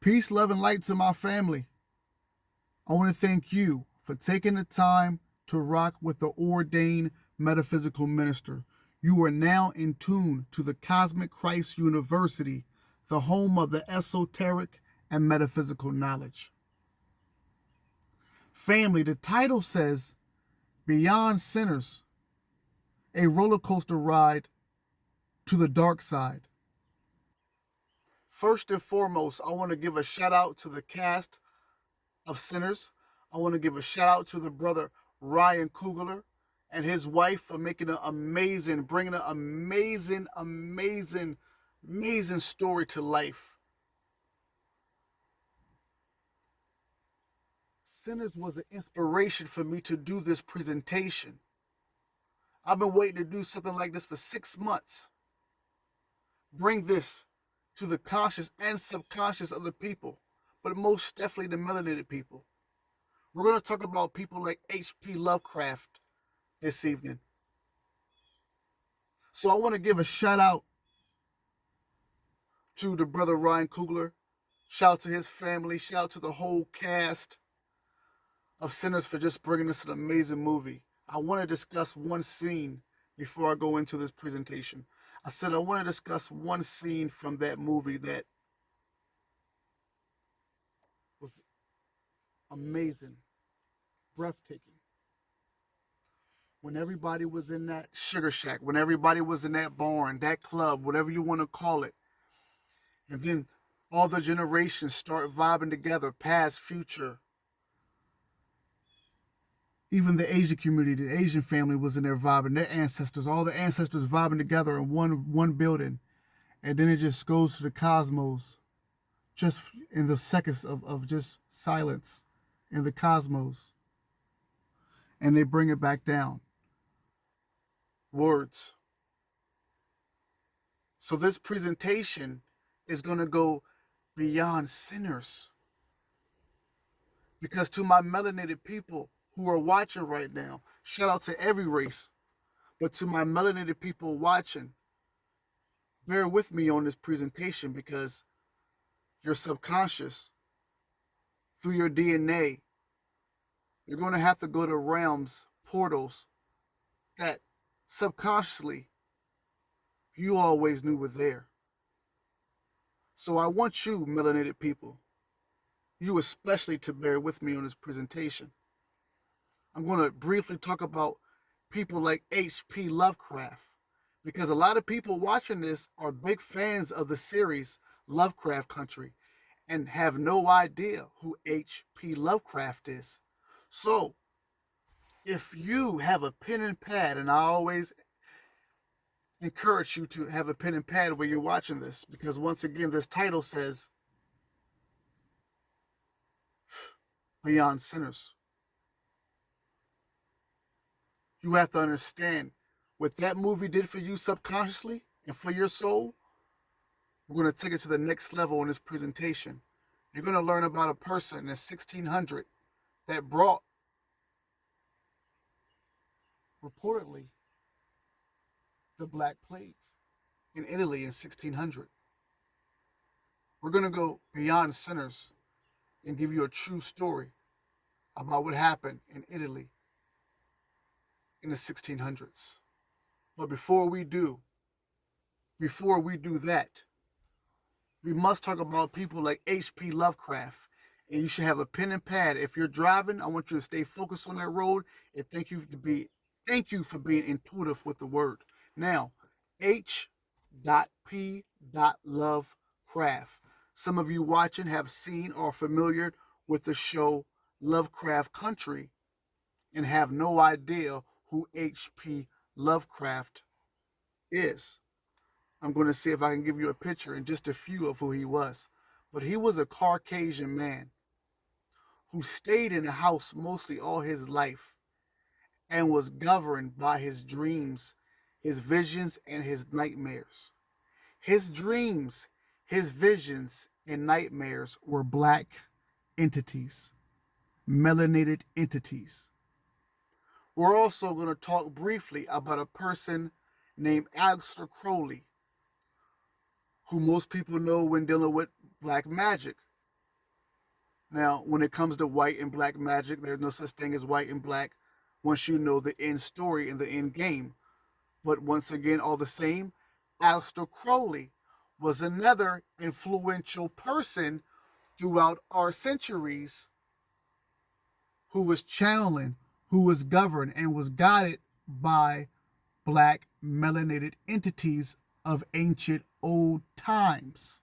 Peace, love, and light to my family. I want to thank you for taking the time to rock with the ordained metaphysical minister. You are now in tune to the Cosmic Christ University, the home of the esoteric and metaphysical knowledge. Family, the title says, Beyond Sinners, a roller coaster ride to the dark side. First and foremost, I want to give a shout out to the cast of Sinners. I want to give a shout out to the brother Ryan Coogler and his wife for making an amazing, bringing an amazing story to life. Sinners was an inspiration for me to do this presentation. I've been waiting to do something like this for 6 months. Bring this to the conscious and subconscious of the people, but most definitely the melanated people. We're going to talk about people like H.P. Lovecraft this evening. So I want to give a shout out to the brother Ryan Coogler. Shout out to his family. Shout out to the whole cast of Sinners for just bringing us an amazing movie. I want to discuss one scene before I go into this presentation. I said I want to discuss one scene from that movie that was amazing, breathtaking. When everybody was in that sugar shack, when everybody was in that barn, that club, whatever you want to call it, and then all the generations start vibing together, past, future. Even the Asian community, the Asian family was in there vibing, their ancestors, all the ancestors vibing together in one building. And then it just goes to the cosmos, just in the seconds of just silence in the cosmos. And they bring it back down. Words. So this presentation is going to go beyond sinners. Because to my melanated people who are watching right now, shout out to every race, but to my melanated people watching, bear with me on this presentation because your subconscious, through your DNA, you're going to have to go to realms, portals that subconsciously you always knew were there. So I want you, melanated people, you especially, to bear with me on this presentation. I'm going to briefly talk about people like H.P. Lovecraft, because a lot of people watching this are big fans of the series Lovecraft Country and have no idea who H.P. Lovecraft is. So, if you have a pen and pad, and I always encourage you to have a pen and pad when you're watching this, because once again, this title says, Beyond Sinners. You have to understand what that movie did for you subconsciously and for your soul. We're going to take it to the next level in this presentation. You're going to learn about a person in 1600 that brought, reportedly, the Black Plague in Italy in 1600. We're going to go beyond sinners and give you a true story about what happened in Italy in the 1600s. But before we do that, we must talk about people like H.P. Lovecraft. And you should have a pen and pad. If you're driving, I want you to stay focused on that road. And thank you for being intuitive with the word. Now, H.P. Lovecraft. Some of you watching have seen or are familiar with the show Lovecraft Country and have no idea who H.P. Lovecraft is. I'm going to see if I can give you a picture and just a few of who he was. But he was a Caucasian man who stayed in a house mostly all his life and was governed by his dreams, his visions, and his nightmares. His dreams, his visions, and nightmares were black entities, melanated entities. We're also going to talk briefly about a person named Aleister Crowley, who most people know when dealing with black magic. Now, when it comes to white and black magic, there's no such thing as white and black once you know the end story and the end game. But once again, all the same, Aleister Crowley was another influential person throughout our centuries who was channeling, who was governed, and was guided by black melanated entities of ancient old times.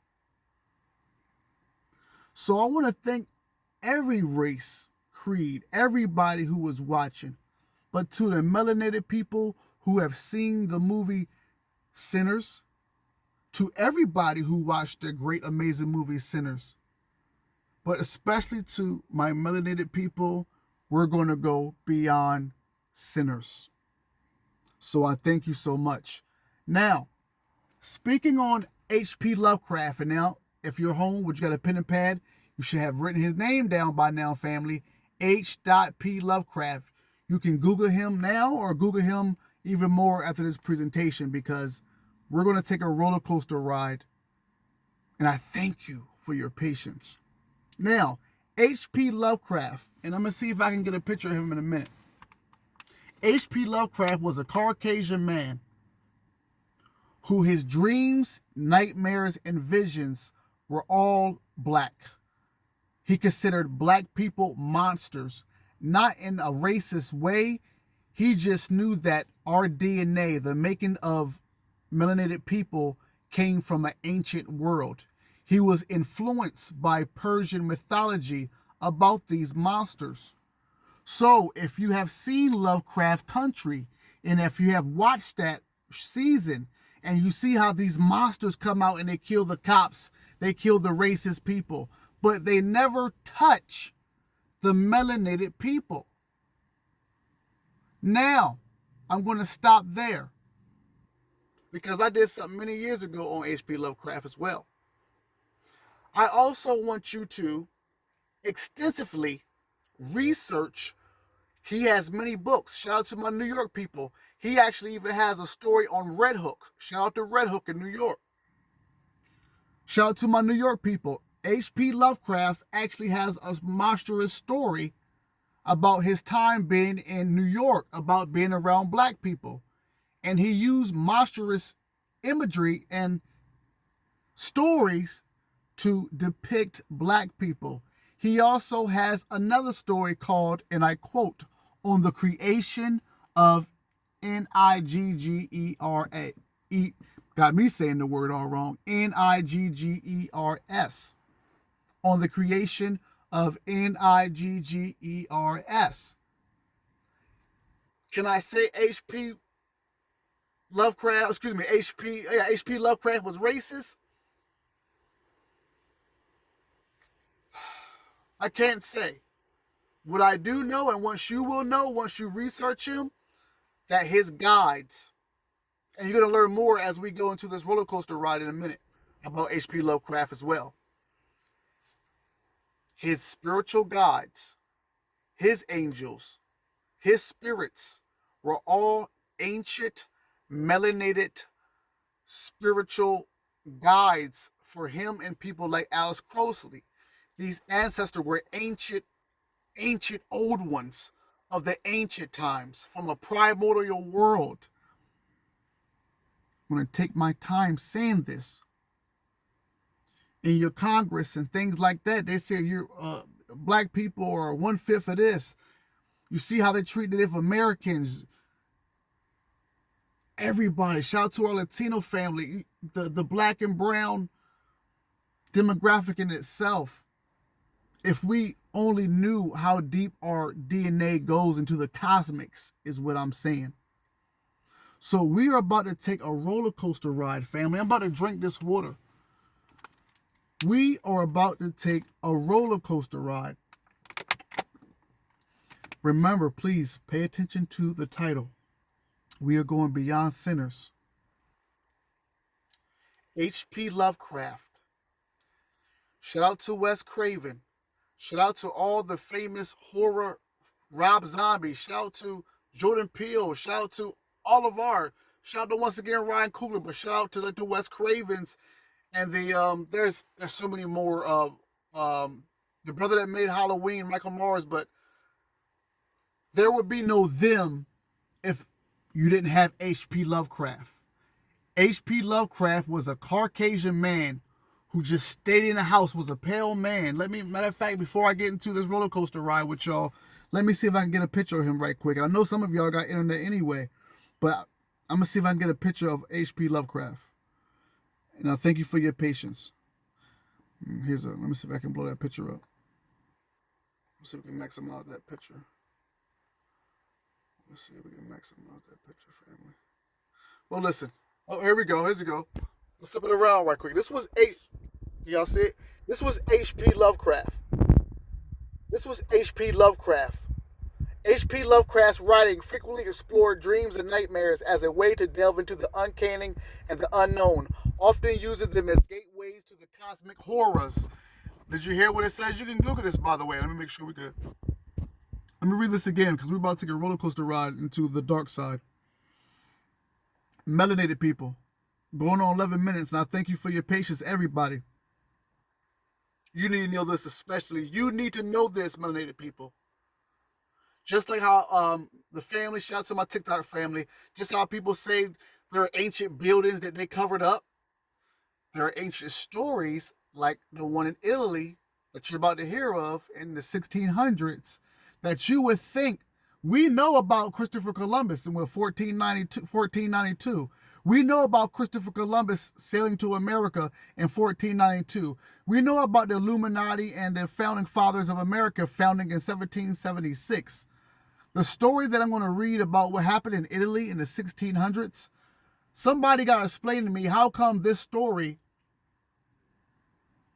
So I want to thank every race, creed, everybody who was watching, but to the melanated people who have seen the movie Sinners, to everybody who watched the great, amazing movie Sinners, but especially to my melanated people, we're going to go beyond Sinners. So I thank you so much. Now, speaking on H.P. Lovecraft, and now if you're home, which you got a pen and pad, you should have written his name down by now, family. H.P. Lovecraft. You can Google him now or Google him even more after this presentation, because we're going to take a roller coaster ride. And I thank you for your patience. Now, H.P. Lovecraft, and I'm going to see if I can get a picture of him in a minute. H.P. Lovecraft was a Caucasian man who his dreams, nightmares, and visions were all black. He considered black people monsters, not in a racist way. He just knew that our DNA, the making of melanated people, came from an ancient world. He was influenced by Persian mythology about these monsters. So if you have seen Lovecraft Country, and if you have watched that season, and you see how these monsters come out and they kill the cops, they kill the racist people, but they never touch the melanated people. Now, I'm going to stop there, because I did something many years ago on H.P. Lovecraft as well. I also want you to extensively research. He has many books. Shout out to my New York people. He actually even has a story on Red Hook. Shout out to Red Hook in New York. Shout out to my New York people. H.P. Lovecraft actually has a monstrous story about his time being in New York, about being around black people. And he used monstrous imagery and stories to depict black people. He also has another story called, and I quote, on the creation of Niggera. Got me saying the word all wrong. Niggers. On the creation of Niggers. Can I say H.P. Lovecraft, H.P. Lovecraft was racist? I can't say. What I do know, and once you will know, once you research him, that his guides, and you're going to learn more as we go into this roller coaster ride in a minute about H.P. Lovecraft as well. His spiritual guides, his angels, his spirits were all ancient, melanated, spiritual guides for him and people like Aleister Crowley. These ancestors were ancient old ones of the ancient times from a primordial world. I'm going to take my time saying this. In your Congress and things like that, they say you're black people are 1/5 of this. You see how they treat Native Americans. Everybody, shout out to our Latino family, the black and brown demographic in itself. If we only knew how deep our DNA goes into the cosmics, is what I'm saying. So we are about to take a roller coaster ride, family. I'm about to drink this water. We are about to take a roller coaster ride. Remember, please pay attention to the title. We are going beyond sinners. H.P. Lovecraft. Shout out to Wes Craven. Shout out to all the famous horror Rob Zombie. Shout out to Jordan Peele. Shout out to all of our. Shout out to once again Ryan Coogler, but shout out to the Wes Cravens and the there's so many more the brother that made Halloween, Michael Myers, but there would be no them if you didn't have H.P. Lovecraft. H.P. Lovecraft was a Caucasian man who just stayed in the house, was a pale man. Matter of fact, before I get into this roller coaster ride with y'all, let me see if I can get a picture of him right quick. And I know some of y'all got internet anyway, but I'm going to see if I can get a picture of H.P. Lovecraft. And I thank you for your patience. Let me see if I can blow that picture up. Let's see if we can maximize that picture. Let's see if we can maximize that picture, family. Well, listen. Oh, here we go. Let's flip it around right quick. Y'all see it? This was H.P. Lovecraft. H.P. Lovecraft's writing frequently explored dreams and nightmares as a way to delve into the uncanny and the unknown, often using them as gateways to the cosmic horrors. Did you hear what it says? You can Google this, by the way. Let me make sure we're good. Let me read this again, because we're about to take a roller coaster ride into the dark side. Melanated people, going on 11 minutes, and I thank you for your patience, everybody. You need to know this especially. You need to know this, melanated people. Just like how the family, shout out to my TikTok family, just how people say there are ancient buildings that they covered up. There are ancient stories like the one in Italy that you're about to hear of in the 1600s that you would think we know about Christopher Columbus in 1492. We know about Christopher Columbus sailing to America in 1492. We know about the Illuminati and the founding fathers of America founding in 1776. The story that I'm going to read about what happened in Italy in the 1600s, somebody got to explain to me how come this story,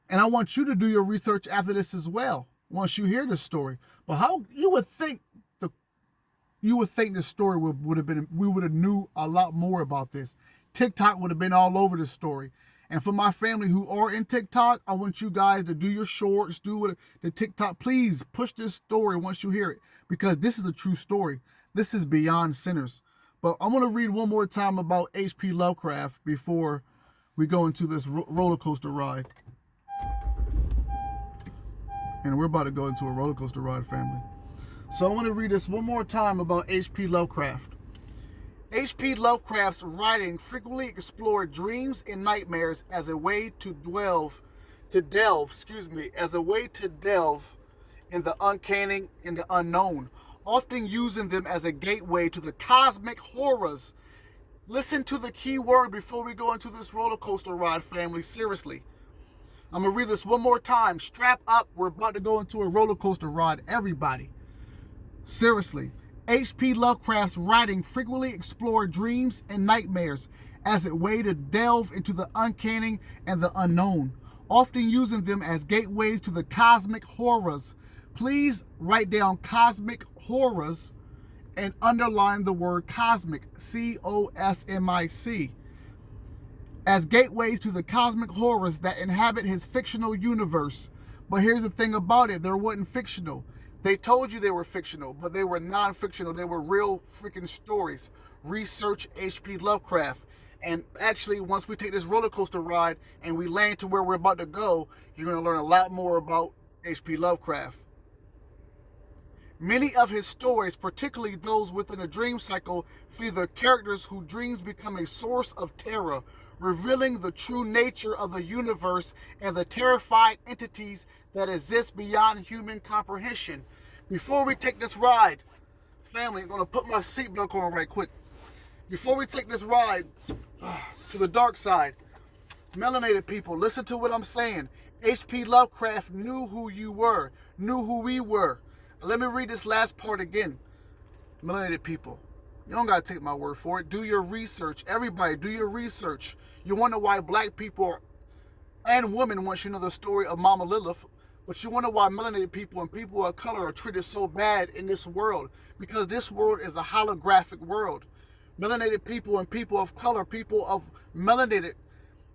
and I want you to do your research after this as well, once you hear this story. But how you would think this story would have been, we would have knew a lot more about this. TikTok would have been all over this story. And for my family who are in TikTok, I want you guys to do your shorts, do the TikTok. Please push this story once you hear it, because this is a true story. This is beyond sinners. But I'm going to read one more time about H.P. Lovecraft before we go into this roller coaster ride. And we're about to go into a roller coaster ride, family. So I want to read this one more time about H.P. Lovecraft. H.P. Lovecraft's writing frequently explored dreams and nightmares as a way to delve in the uncanny and the unknown, often using them as a gateway to the cosmic horrors. Listen to the key word before we go into this roller coaster ride, family. Seriously. I'm going to read this one more time. Strap up. We're about to go into a roller coaster ride, everybody. Seriously. H.P. Lovecraft's writing frequently explored dreams and nightmares as a way to delve into the uncanny and the unknown, often using them as gateways to the cosmic horrors. Please write down cosmic horrors and underline the word cosmic, C-O-S-M-I-C, as gateways to the cosmic horrors that inhabit his fictional universe. But here's the thing about it, they weren't fictional. They told you they were fictional, but they were non-fictional. They were real freaking stories. Research H.P. Lovecraft. And actually, once we take this roller coaster ride and we land to where we're about to go, you're going to learn a lot more about H.P. Lovecraft. Many of his stories, particularly those within a dream cycle, feature characters whose dreams become a source of terror, revealing the true nature of the universe and the terrifying entities that exist beyond human comprehension. Before we take this ride, family, I'm going to put my seatbelt on right quick. Before we take this ride to the dark side, melanated people, listen to what I'm saying. H.P. Lovecraft knew who you were, knew who we were. Let me read this last part again. Melanated people, you don't got to take my word for it. Do your research. Everybody, do your research. You wonder why black people and women, once you know the story of Mama Lilith, but you wonder why melanated people and people of color are treated so bad in this world. Because this world is a holographic world. Melanated people and people of color, people of melanated,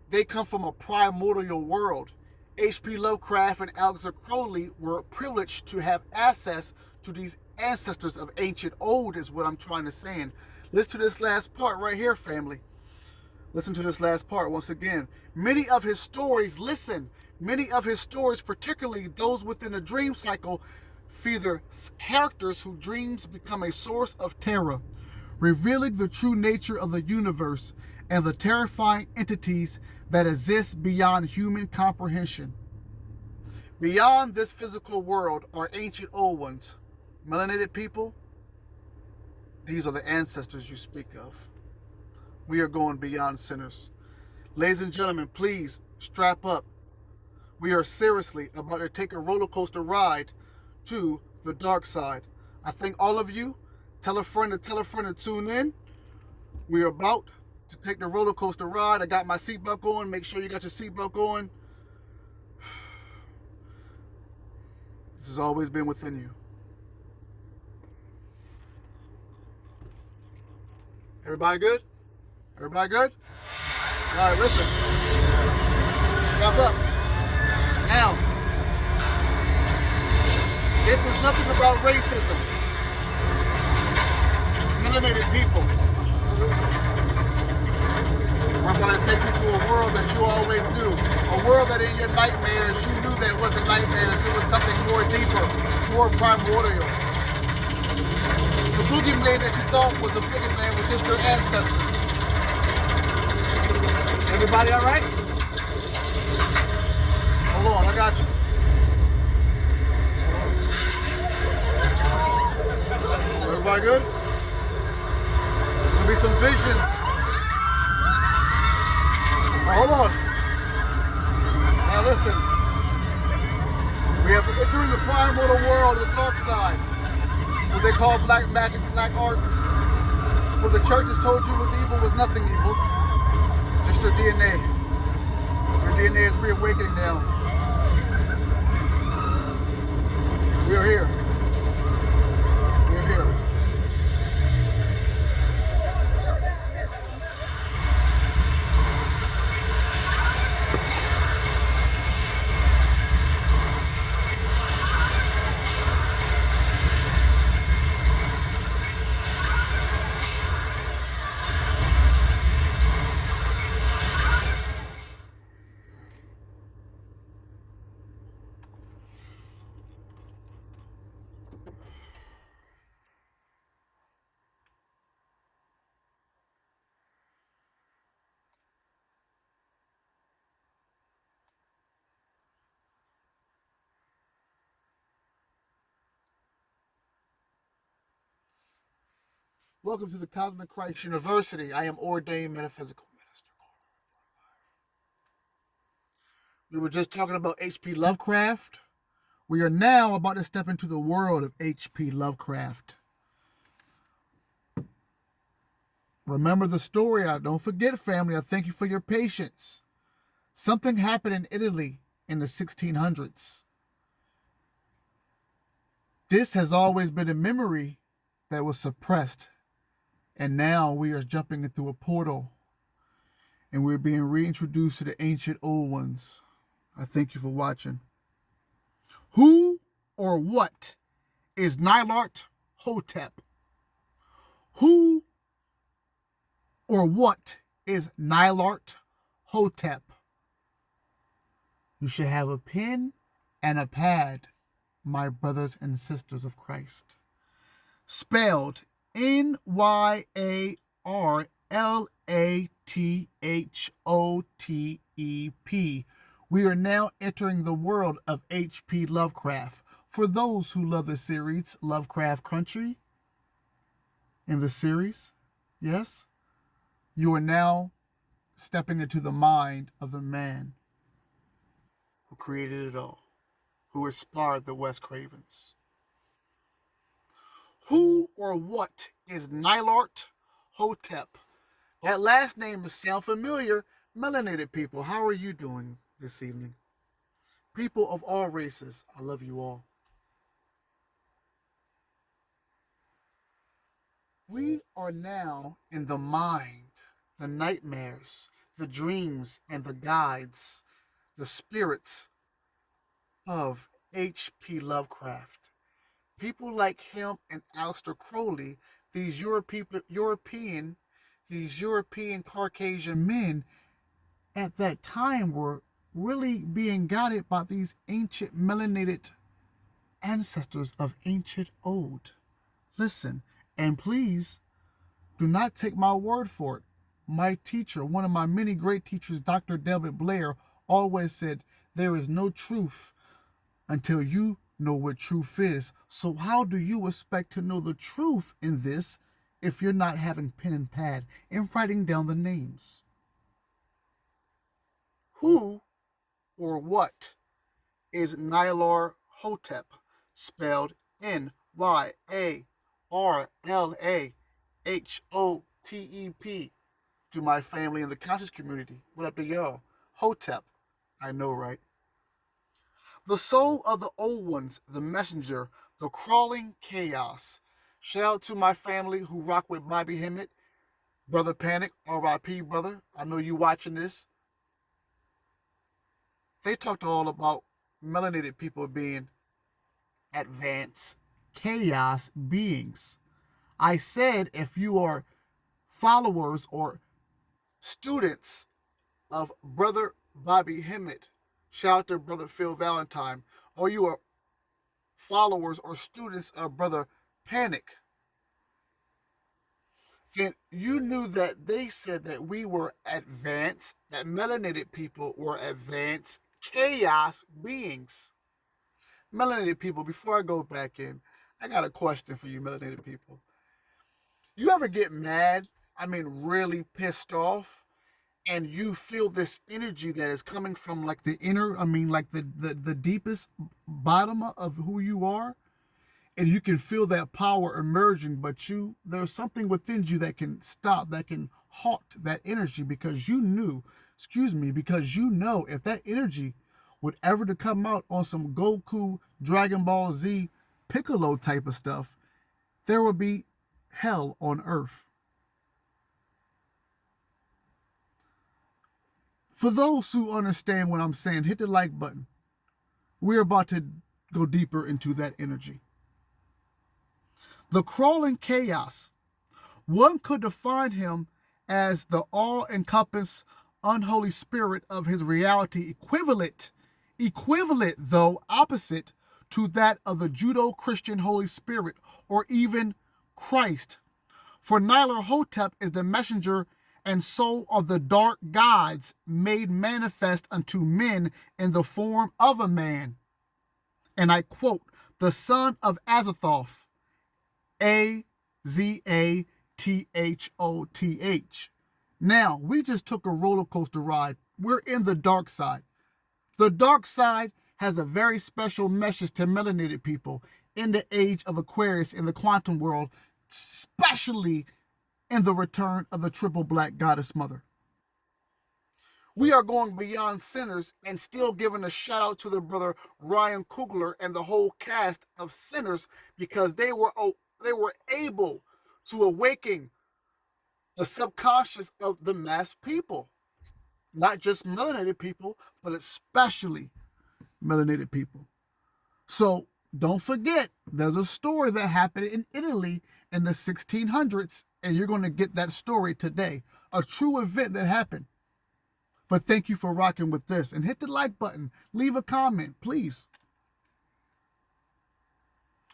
they come from a primordial world. H.P. Lovecraft and Alexander Crowley were privileged to have access to these ancestors of ancient old, is what I'm trying to say. Listen to this last part right here, family. Listen to this last part once again. Many of his stories Many of his stories, particularly those within the dream cycle, feature characters whose dreams become a source of terror, revealing the true nature of the universe and the terrifying entities that exist beyond human comprehension. Beyond this physical world are ancient old ones. Melanated people, these are the ancestors you speak of. We are going beyond sinners. Ladies and gentlemen, please strap up. We are seriously about to take a roller coaster ride to the dark side. I thank all of you. Tell a friend to tune in. We are about to take the roller coaster ride. I got my seatbelt on. Make sure you got your seatbelt on. This has always been within you. Everybody good? Everybody good? All right, listen. Strap up. Now, this is nothing about racism. Melanated people. We're going to take you to a world that you always knew. A world that in your nightmares, you knew that it wasn't nightmares. It was something more deeper, more primordial. The boogeyman that you thought was the boogeyman was just your ancestors. Everybody all right? Hold on, I got you. Everybody good? There's going to be some visions. Now, hold on. Now listen. We have entering the primordial world of the dark side. What they call black magic, black arts. What the churches told you was evil was nothing evil. Just your DNA. Your DNA is reawakening now. We are here. We are here. Welcome to the Cosmic Christ University. I am ordained metaphysical minister. We were just talking about H.P. Lovecraft. We are now about to step into the world of H.P. Lovecraft. Remember the story. Don't forget, family. I thank you for your patience. Something happened in Italy in the 1600s. This has always been a memory that was suppressed. And now we are jumping through a portal. And we're being reintroduced to the ancient old ones. I thank you for watching. Who or what is Nilart Hotep? Who or what is Nilart Hotep? You should have a pen and a pad, my brothers and sisters of Christ. Spelled Nyarlathotep. We are now entering the world of H.P. Lovecraft. For those who love the series Lovecraft Country, in the series, yes, you are now stepping into the mind of the man who created it all, who inspired the West Cravens. Who or what is Nilart Hotep? That last name sounds familiar. Melanated people, how are you doing this evening? People of all races, I love you all. We are now in the mind, the nightmares, the dreams, and the guides, the spirits of H.P. Lovecraft. People like him and Aleister Crowley, these European Caucasian men at that time were really being guided by these ancient melanated ancestors of ancient old. Listen, and please do not take my word for it. My teacher, one of my many great teachers, Dr. David Blair, always said, there is no truth until you know what truth is. So how do you expect to know the truth in this if you're not having pen and pad and writing down the names? Who or what is Nylar Hotep, spelled NyarlaHotep? To my family in the conscious community, what up to y'all? Hotep, I know, right? The soul of the old ones, the messenger, the crawling chaos. Shout out to my family who rock with Bobby Hemmett, Brother Panic, R.I.P. brother. I know you watching this. They talked all about melanated people being advanced chaos beings. I said if you are followers or students of Brother Bobby Hemmett, shout out to Brother Phil Valentine, or you are followers or students of Brother Panic, then you knew that they said that we were advanced, that melanated people were advanced chaos beings. Melanated people, before I go back in, I got a question for you, melanated people. You ever get mad? I mean, really pissed off? And you feel this energy that is coming from like the inner, like the deepest bottom of who you are? And you can feel that power emerging, but there's something within you that can stop, that can halt that energy because you know if that energy would ever to come out on some Goku, Dragon Ball Z, Piccolo type of stuff, there would be hell on earth. For those who understand what I'm saying, hit the like button. We're about to go deeper into that energy. The crawling chaos. One could define him as the all-encompassing unholy spirit of his reality, equivalent though opposite to that of the Judeo-Christian Holy Spirit or even Christ. For Nylar Hotep is the messenger and soul of the dark gods made manifest unto men in the form of a man. And I quote, the son of Azathoth, Azathoth. Now, we just took a roller coaster ride. We're in the dark side. The dark side has a very special message to melanated people in the age of Aquarius in the quantum world, especially in the return of the triple black goddess mother. We are going beyond sinners and still giving a shout out to the brother Ryan Coogler and the whole cast of sinners because they were able to awaken the subconscious of the mass people. Not just melanated people, but especially melanated people. So don't forget, there's a story that happened in Italy in the 1600s, and you're going to get that story today. A true event that happened. But thank you for rocking with this. And hit the like button. Leave a comment, please.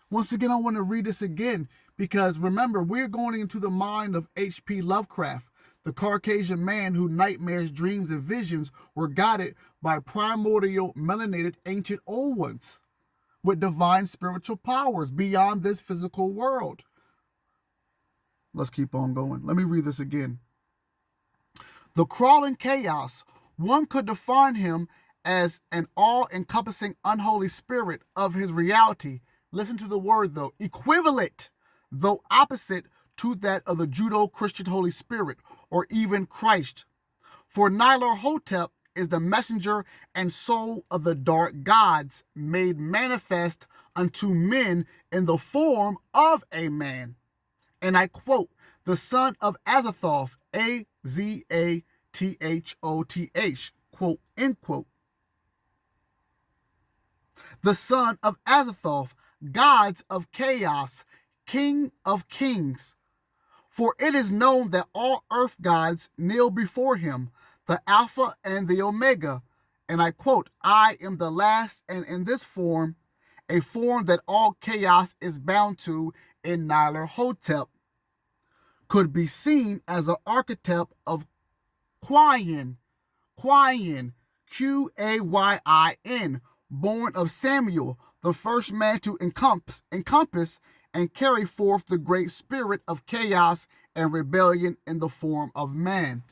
Once again, I want to read this again because remember, we're going into the mind of H.P. Lovecraft, the Caucasian man whose nightmares, dreams, and visions were guided by primordial melanated ancient old ones with divine spiritual powers beyond this physical world. Let's keep on going. Let me read this again. The crawling chaos, one could define him as an all-encompassing unholy spirit of his reality. Listen to the word though, equivalent, though opposite to that of the Judeo-Christian Holy Spirit or even Christ. For Nylar Hotep is the messenger and soul of the dark gods made manifest unto men in the form of a man. And I quote, the son of Azathoth, Azathoth, quote, end quote. The son of Azathoth, gods of chaos, king of kings. For it is known that all earth gods kneel before him, the Alpha and the Omega, And I quote, I am the last, and in this form, a form that all chaos is bound to in Nyarlathotep, could be seen as an archetype of Quayin, Quayin, born of Samuel, the first man to encompass and carry forth the great spirit of chaos and rebellion in the form of man.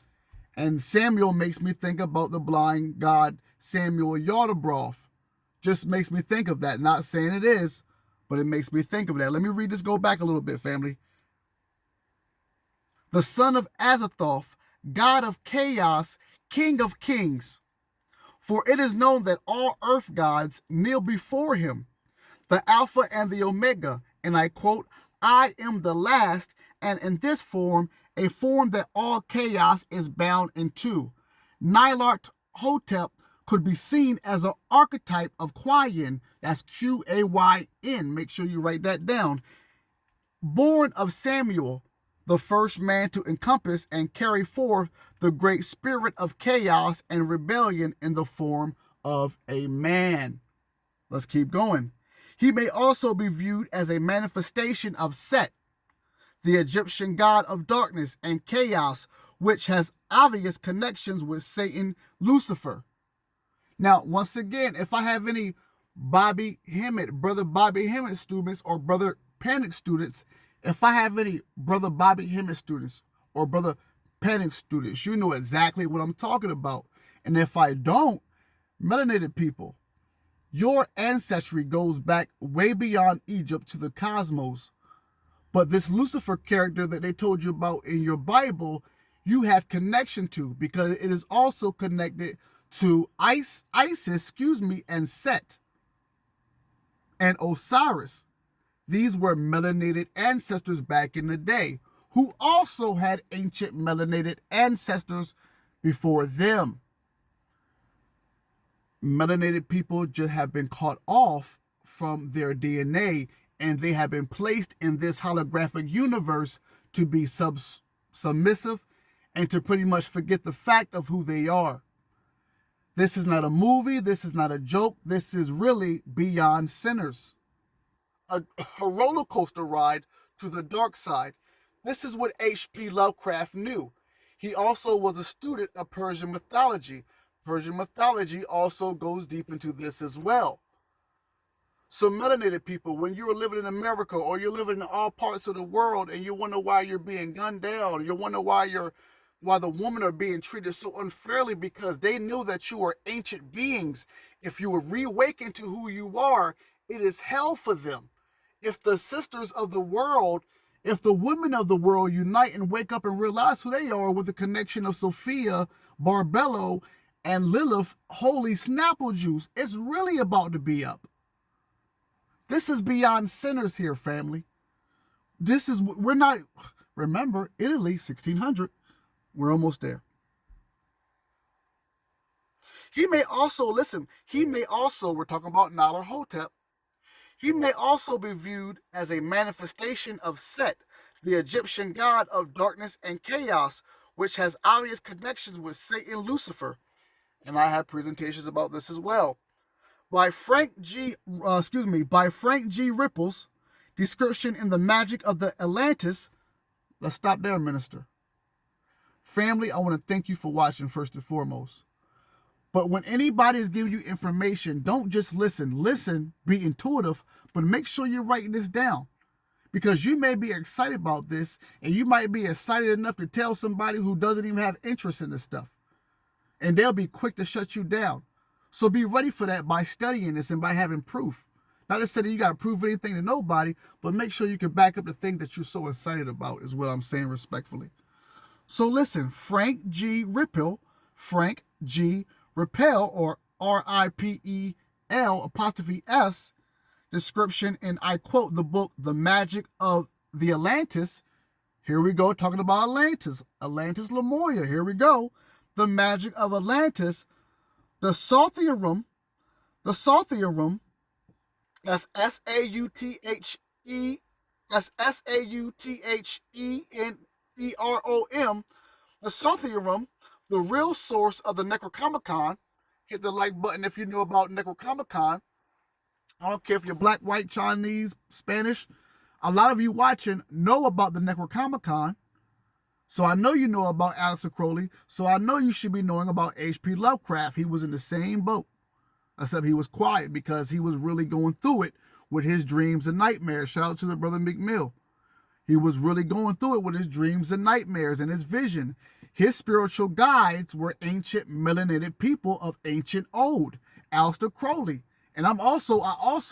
And Samuel makes me think about the blind god Samuel Yardabroth. Just makes me think of that. Not saying it is, but it makes me think of that. Let me read this, go back a little bit, family. The son of Azathoth, god of chaos, king of kings. For it is known that all earth gods kneel before him, the Alpha and the Omega. And I quote, I am the last, and in this form, a form that all chaos is bound into. Nyarlathotep could be seen as an archetype of Quayin, that's Qayn, make sure you write that down, born of Samuel, the first man to encompass and carry forth the great spirit of chaos and rebellion in the form of a man. Let's keep going. He may also be viewed as a manifestation of Set, the Egyptian god of darkness and chaos, which has obvious connections with Satan, Lucifer. Now, once again, if I have any Brother Bobby Hemmett students or Brother Panic students, if I have any Brother Bobby Hemmett students or Brother Panic students, you know exactly what I'm talking about. And if I don't, melanated people, your ancestry goes back way beyond Egypt to the cosmos. But this Lucifer character that they told you about in your Bible, you have connection to, because it is also connected to Isis, and Set and Osiris. These were melanated ancestors back in the day who also had ancient melanated ancestors before them. Melanated people just have been cut off from their DNA, and they have been placed in this holographic universe to be submissive and to pretty much forget the fact of who they are. This is not a movie. This is not a joke. This is really beyond sinners. A roller coaster ride to the dark side. This is what H.P. Lovecraft knew. He also was a student of Persian mythology. Persian mythology also goes deep into this as well. So melanated people, when you're living in America or you're living in all parts of the world and you wonder why you're being gunned down, you wonder why the women are being treated so unfairly, because they knew that you are ancient beings. If you were reawakened to who you are, it is hell for them. If the sisters of the world, if the women of the world unite and wake up and realize who they are with the connection of Sophia, Barbello, and Lilith, holy Snapple juice, it's really about to be up. This is beyond sinners here, family. We're not, remember, Italy, 1600. We're almost there. We're talking about Nyarlathotep. He may also be viewed as a manifestation of Set, the Egyptian god of darkness and chaos, which has obvious connections with Satan, Lucifer. And I have presentations about this as well. By Frank G. Ripple's description in The Magic of the Atlantis. Let's stop there, minister. Family, I want to thank you for watching first and foremost. But when anybody is giving you information, don't just listen. Listen, be intuitive, but make sure you're writing this down. Because you may be excited about this, and you might be excited enough to tell somebody who doesn't even have interest in this stuff. And they'll be quick to shut you down. So be ready for that by studying this and by having proof. Not to say that you got to prove anything to nobody, but make sure you can back up the thing that you're so excited about, is what I'm saying respectfully. So listen, Frank G. Rippel, or RIPEL''S, description, and I quote the book, The Magic of the Atlantis. Here we go, talking about Atlantis Lemuria. Here we go. The Magic of Atlantis. The Sauthium, that's Sauthium, the Sauthium, the real source of the Necronomicon, Hit the like button if you know about Necrocomic-Con. I don't care if you're black, white, Chinese, Spanish. A lot of you watching know about the Necrocomic-Con. So I know you know about Aleister Crowley. So I know you should be knowing about H.P. Lovecraft. He was in the same boat. Except he was quiet because he was really going through it with his dreams and nightmares. Shout out to the brother McMill. He was really going through it with his dreams and nightmares and his vision. His spiritual guides were ancient melanated people of ancient old. Aleister Crowley. And I also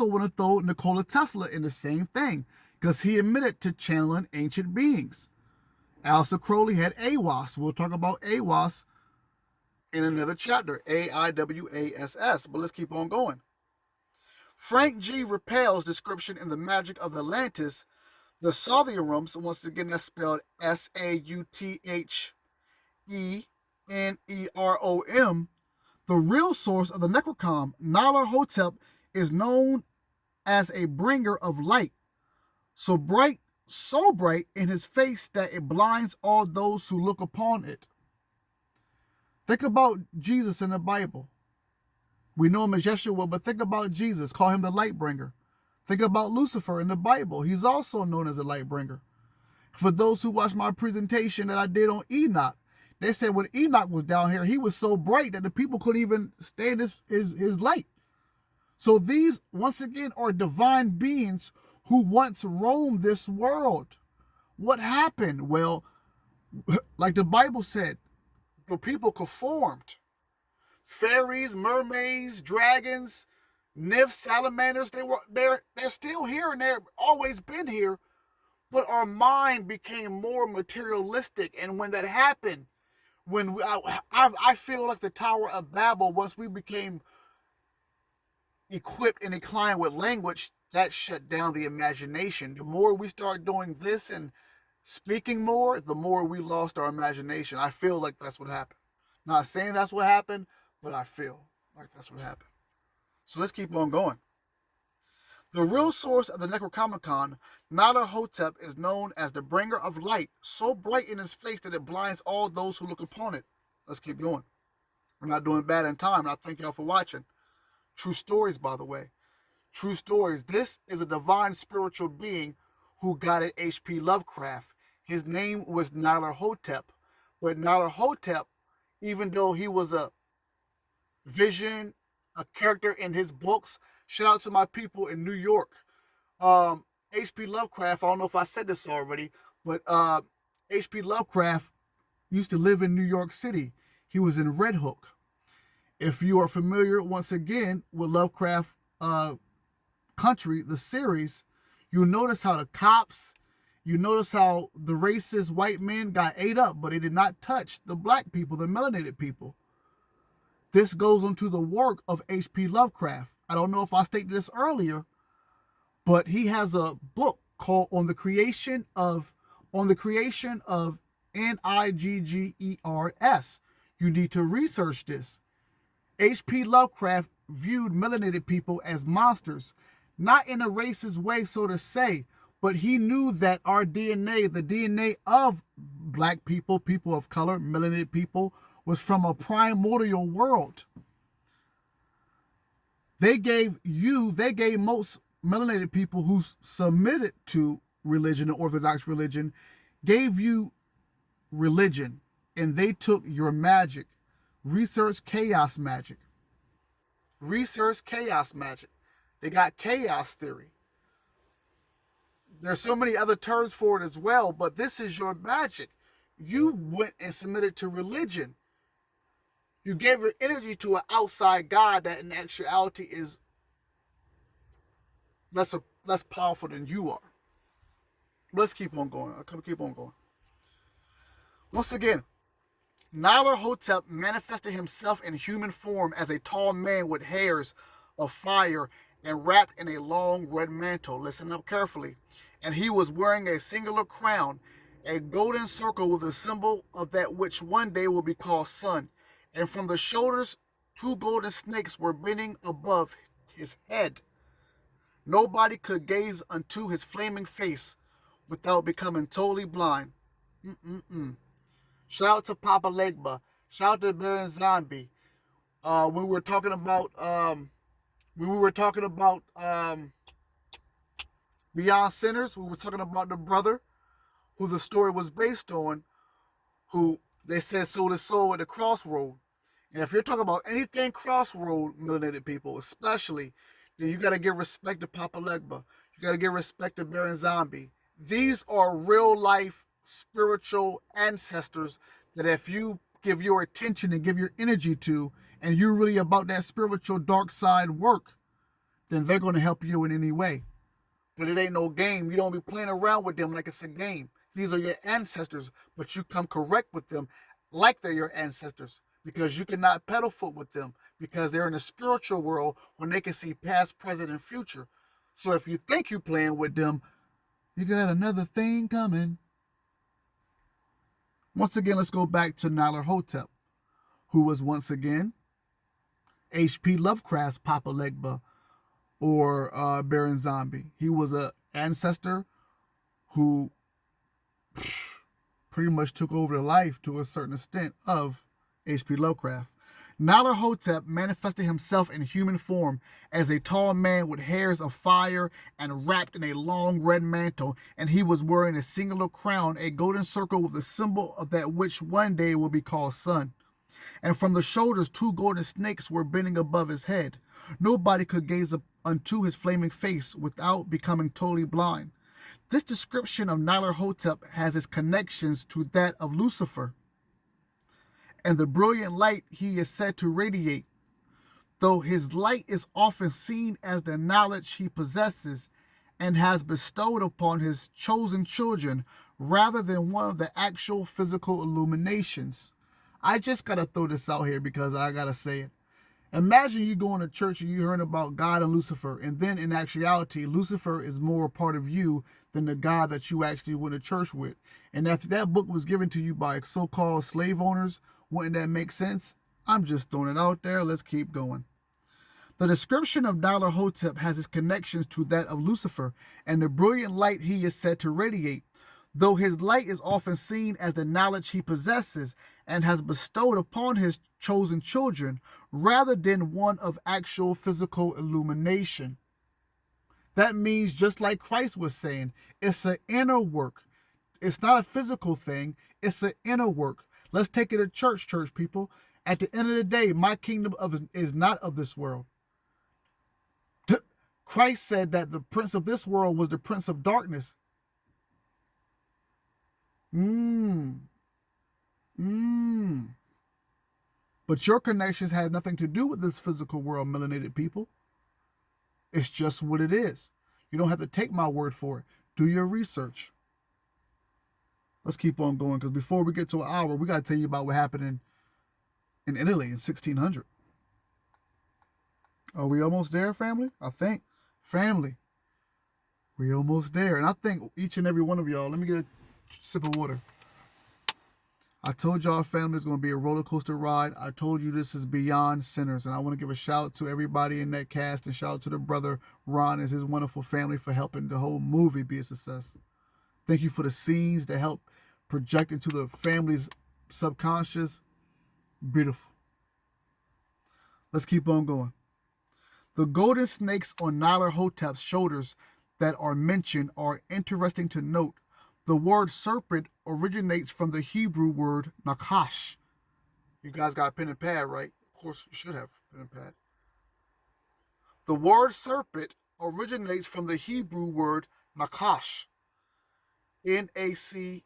want to throw Nikola Tesla in the same thing because he admitted to channeling ancient beings. Aleister Crowley had AWAS. We'll talk about AWAS in another chapter, AIWASS. But let's keep on going. Frank G. Rappel's description in The Magic of Atlantis, the Sautherums, once again that's spelled Sauthenerom, the real source of the Necrocom, Nyarlathotep, is known as a bringer of light, so bright in his face that it blinds all those who look upon it. Think about Jesus in the Bible. We know him as Yeshua, but think about Jesus. Call him the light bringer. Think about Lucifer in the Bible. He's also known as a light bringer. For those who watched my presentation that I did on Enoch, they said when Enoch was down here, he was so bright that the people couldn't even stand his light. So these, once again, are divine beings who once roamed this world. What happened? Well, like the Bible said, the people conformed. Fairies, mermaids, dragons, nymphs, salamanders, they're still here and they've always been here, but our mind became more materialistic. And when that happened, I feel like the Tower of Babel, once we became equipped and inclined with language, that shut down the imagination. The more we start doing this and speaking more, the more we lost our imagination. I feel like that's what happened. Not saying that's what happened, but I feel like that's what happened. So let's keep on going. The real source of the Necrocomic-Con, Nyarlathotep, is known as the bringer of light, so bright in his face that it blinds all those who look upon it. Let's keep going. We're not doing bad in time, and I thank y'all for watching. True stories, by the way. True stories. This is a divine spiritual being who guided H.P. Lovecraft. His name was Nyarlathotep. But Nyarlathotep, even though he was a vision, a character in his books, shout out to my people in New York. H.P. Lovecraft, I don't know if I said this already, but H.P. Lovecraft used to live in New York City. He was in Red Hook. If you are familiar, once again, with Lovecraft Country, the series, you'll notice how the cops, you notice how the racist white men got ate up, but they did not touch the black people, the melanated people. This goes into the work of H.P. Lovecraft. I don't know if I stated this earlier, but he has a book called On the Creation of Niggers. You need to research this. H.P. Lovecraft viewed melanated people as monsters, not in a racist way, so to say, but he knew that our DNA, the DNA of black people, people of color, melanated people, was from a primordial world. They gave most melanated people who submitted to religion, the Orthodox religion, gave you religion, and they took your magic. Research chaos magic. Research chaos magic. They got chaos theory. There's so many other terms for it as well, but this is your magic. You went and submitted to religion. You gave your energy to an outside God that in actuality is less powerful than you are. Let's keep on going. I'll keep on going. Once again, Nyarlathotep manifested himself in human form as a tall man with hairs of fire and wrapped in a long red mantle. Listen up carefully. And he was wearing a singular crown, a golden circle with a symbol of that which one day will be called sun. And from the shoulders, 2 golden snakes were bending above his head. Nobody could gaze unto his flaming face without becoming totally blind. Shout out to Papa Legba. Shout out to Baron Zombie. When we were talking about Beyond Sinners, we were talking about the brother who the story was based on, who they said sold his soul at the crossroad. And if you're talking about anything crossroad melanated people, especially, then you got to give respect to Papa Legba. You got to give respect to Baron Zombie. These are real life spiritual ancestors that if you give your attention and give your energy to, and you're really about that spiritual dark side work, then they're going to help you in any way. But it ain't no game. You don't be playing around with them like it's a game. These are your ancestors, but you come correct with them like they're your ancestors, because you cannot pedal foot with them, because they're in the spiritual world when they can see past, present, and future. So if you think you're playing with them, you got another thing coming. Once again, let's go back to Nyler Hotep, who was once again H.P. Lovecraft's Papa Legba, or Baron Zombie. He was an ancestor who pretty much took over the life to a certain extent of H.P. Lovecraft. Nyler Hotep manifested himself in human form as a tall man with hairs of fire and wrapped in a long red mantle, and he was wearing a singular crown, a golden circle with the symbol of that which one day will be called sun. And from the shoulders 2 golden snakes were bending above his head. Nobody could gaze up unto his flaming face without becoming totally blind. This description of Nyler Hotep has its connections to that of Lucifer and the brilliant light he is said to radiate. Though his light is often seen as the knowledge he possesses and has bestowed upon his chosen children rather than one of the actual physical illuminations. I just gotta throw this out here because I gotta say it. Imagine you going to church and you heard about God and Lucifer, and then in actuality, Lucifer is more a part of you than the God that you actually went to church with. And after that book was given to you by so-called slave owners, wouldn't that make sense? I'm just throwing it out there. Let's keep going. The description of Nyler Hotep has its connections to that of Lucifer and the brilliant light he is said to radiate. Though his light is often seen as the knowledge he possesses and has bestowed upon his chosen children, rather than one of actual physical illumination. That means, just like Christ was saying, it's an inner work. It's not a physical thing, it's an inner work. Let's take it to church people. At the end of the day, my kingdom is not of this world. Christ said that the prince of this world was the prince of darkness. But your connections had nothing to do with this physical world, melanated people. It's just what it is. You don't have to take my word for it. Do your research. Let's keep on going, because before we get to an hour, we got to tell you about what happened in Italy in 1600. Are we almost there, family? I think. Family. We're almost there. And I think each and every one of y'all, let me get a sip of water. I told y'all family is going to be a roller coaster ride. I told you this is Beyond Sinners. And I want to give a shout out to everybody in that cast, and shout out to the brother Ron and his wonderful family for helping the whole movie be a success. Thank you for the scenes that help project into the family's subconscious. Beautiful. Let's keep on going. The golden snakes on Nyler Hotep's shoulders that are mentioned are interesting to note. The word serpent originates from the Hebrew word nakash. You guys got a pen and pad, right? Of course, you should have pen and pad. The word serpent originates from the Hebrew word nakash. N-A-C-H-A-S-H,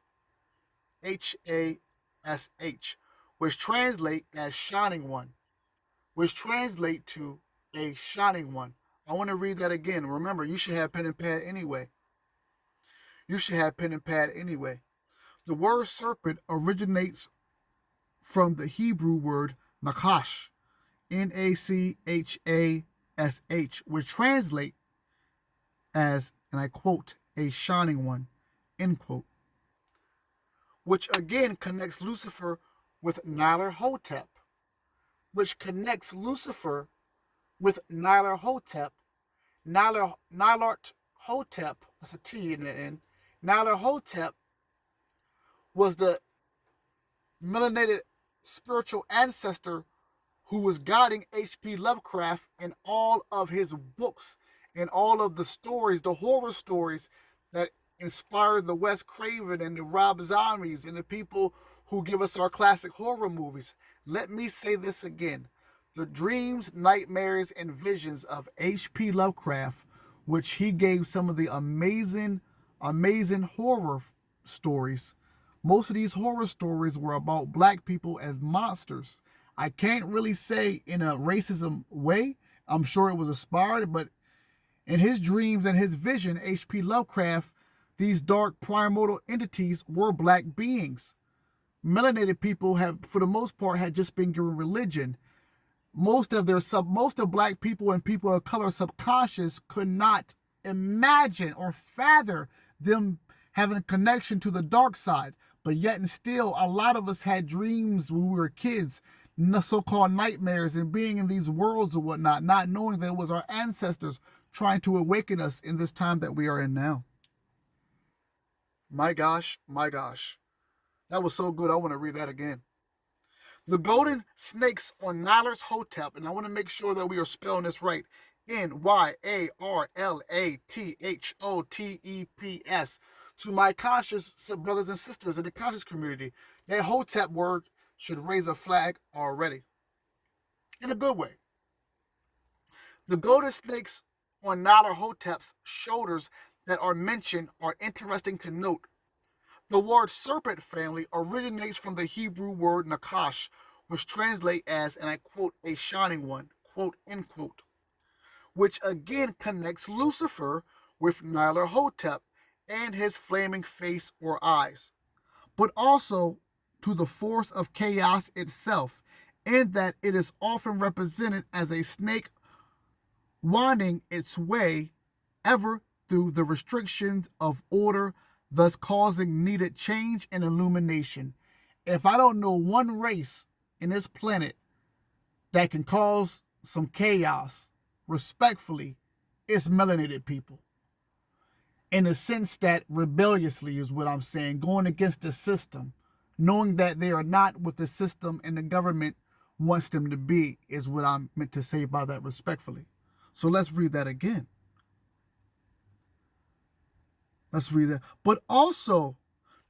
which translate as shining one, which translate to a shining one. I want to read that again. Remember, you should have pen and pad anyway. The word serpent originates from the Hebrew word nakash, N-A-C-H-A-S-H, which translate as, and I quote, a shining one, end quote. Which again connects Lucifer with Nyler Hotep, which connects Lucifer with Nyler Hotep. Nyler Hotep, that's a T in the end. Nyler Hotep was the melanated spiritual ancestor who was guiding H.P. Lovecraft in all of his books and all of the stories, the horror stories that inspired the Wes Craven and the Rob Zombies and the people who give us our classic horror movies. Let me say this again. The dreams, nightmares, and visions of H.P. Lovecraft, which he gave some of the amazing horror stories. Most of these horror stories were about black people as monsters. I can't really say in a racism way. I'm sure it was inspired, but in his dreams and his vision, H.P. Lovecraft, these dark primordial entities were black beings. Melanated people have, for the most part, had just been given religion. Most of black people and people of color subconscious could not imagine or fathom them having a connection to the dark side. But yet and still, a lot of us had dreams when we were kids, so-called nightmares, and being in these worlds or whatnot, not knowing that it was our ancestors trying to awaken us in this time that we are in now. My gosh, my gosh. That was so good, I want to read that again. The golden snakes on Nyarlathotep, Hotep, and I want to make sure that we are spelling this right. Nyarlathotep. To my conscious brothers and sisters in the conscious community, that Hotep word should raise a flag already. In a good way. The golden snakes on Nyarlathotep's Hotep's shoulders that are mentioned are interesting to note. The word serpent family originates from the Hebrew word nakash, which translates as, and I quote, a shining one, quote, end quote, which again connects Lucifer with Nyarlathotep and his flaming face or eyes, but also to the force of chaos itself, in that it is often represented as a snake winding its way ever through the restrictions of order, thus causing needed change and illumination. If I don't know one race in this planet that can cause some chaos, respectfully, it's melanated people. In the sense that rebelliously is what I'm saying, going against the system, knowing that they are not what the system and the government wants them to be, is what I'm meant to say by that respectfully. So let's read that again. Let's read that. But also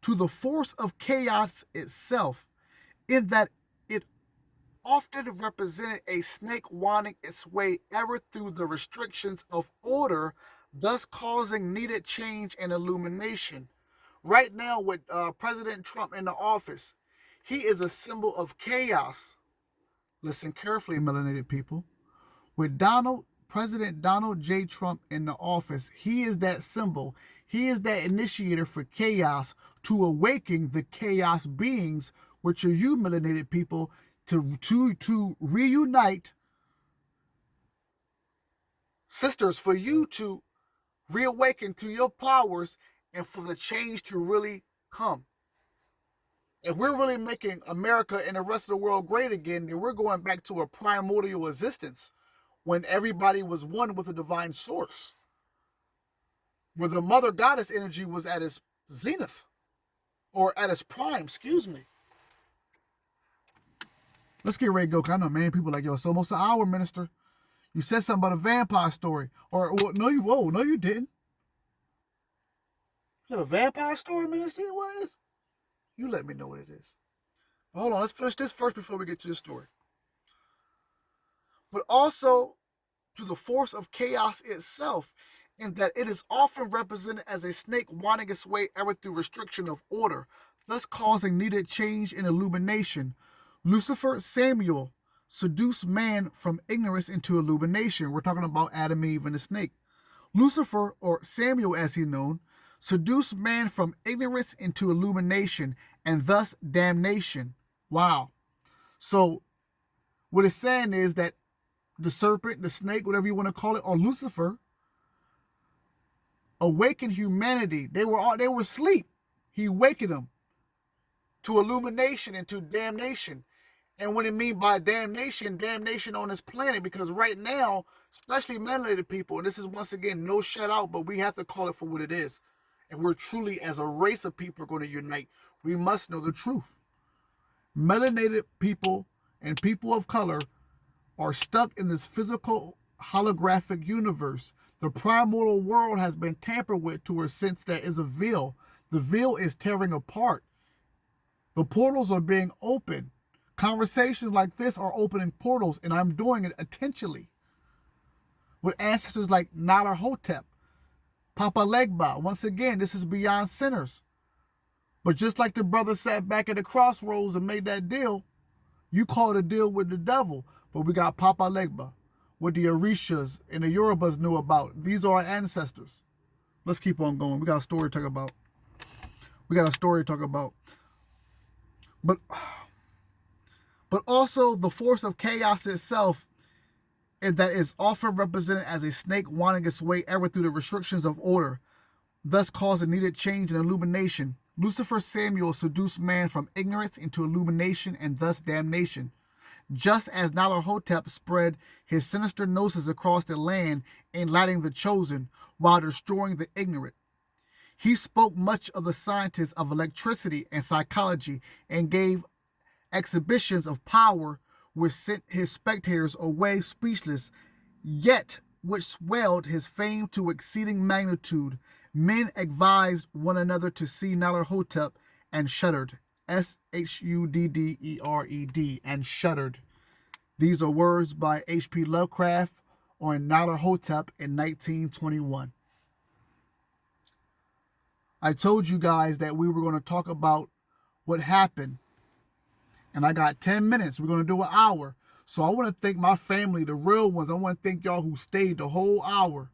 to the force of chaos itself, in that it often represented a snake winding its way ever through the restrictions of order, thus causing needed change and illumination. Right now, with President Trump in the office, he is a symbol of chaos. Listen carefully, melanated people. With President Donald J. Trump in the office, he is that symbol. He is that initiator for chaos, to awaken the chaos beings, which are you, melanated people, to reunite. Sisters, for you to reawaken to your powers and for the change to really come. If we're really making America and the rest of the world great again, then we're going back to a primordial existence when everybody was one with the divine source, where the mother goddess energy was at its zenith, or at its prime, excuse me. Let's get ready to go, because I know, man, people are like, yo, it's almost an hour, minister. You said something about a vampire story. Or no, you didn't. You have a vampire story, minister? What is? You let me know what it is. Hold on, let's finish this first before we get to the story. But also to the force of chaos itself, in that it is often represented as a snake winding its way ever through restriction of order, thus causing needed change and illumination. Lucifer, Samuel, seduced man from ignorance into illumination. We're talking about Adam, Eve, and the snake. Lucifer, or Samuel as he's known, seduced man from ignorance into illumination, and thus damnation. Wow. So what it's saying is that the serpent, the snake, whatever you want to call it, or Lucifer, awakened humanity. They were asleep. He awakened them to illumination and to damnation. And what it means by damnation on this planet, because right now, especially melanated people, and this is once again no shout out, but we have to call it for what it is. And we're truly, as a race of people, going to unite. We must know the truth. Melanated people and people of color are stuck in this physical holographic universe. The primordial world has been tampered with to a sense that is a veil. The veil is tearing apart. The portals are being opened. Conversations like this are opening portals, and I'm doing it intentionally. With ancestors like Nala Hotep, Papa Legba. Once again, this is beyond sinners. But just like the brother sat back at the crossroads and made that deal, you called a deal with the devil. But we got Papa Legba, what the Orishas and the Yorubas knew about. These are our ancestors. Let's keep on going. We got a story to talk about. But also the force of chaos itself, and that is often represented as a snake winding its way ever through the restrictions of order, thus causing needed change and illumination. Lucifer Samuel seduced man from ignorance into illumination and thus damnation, just as Nala Hotep spread his sinister gnosis across the land, enlightening the chosen while destroying the ignorant. He spoke much of the sciences of electricity and psychology and gave exhibitions of power which sent his spectators away speechless, yet which swelled his fame to exceeding magnitude. Men advised one another to see Nala Hotep and shuddered. Shuddred, and shuddered. These are words by H.P. Lovecraft on Nala Hotep in 1921. I told you guys that we were going to talk about what happened, and I got 10 minutes. We're going to do an hour. So I want to thank my family, the real ones. I want to thank y'all who stayed the whole hour.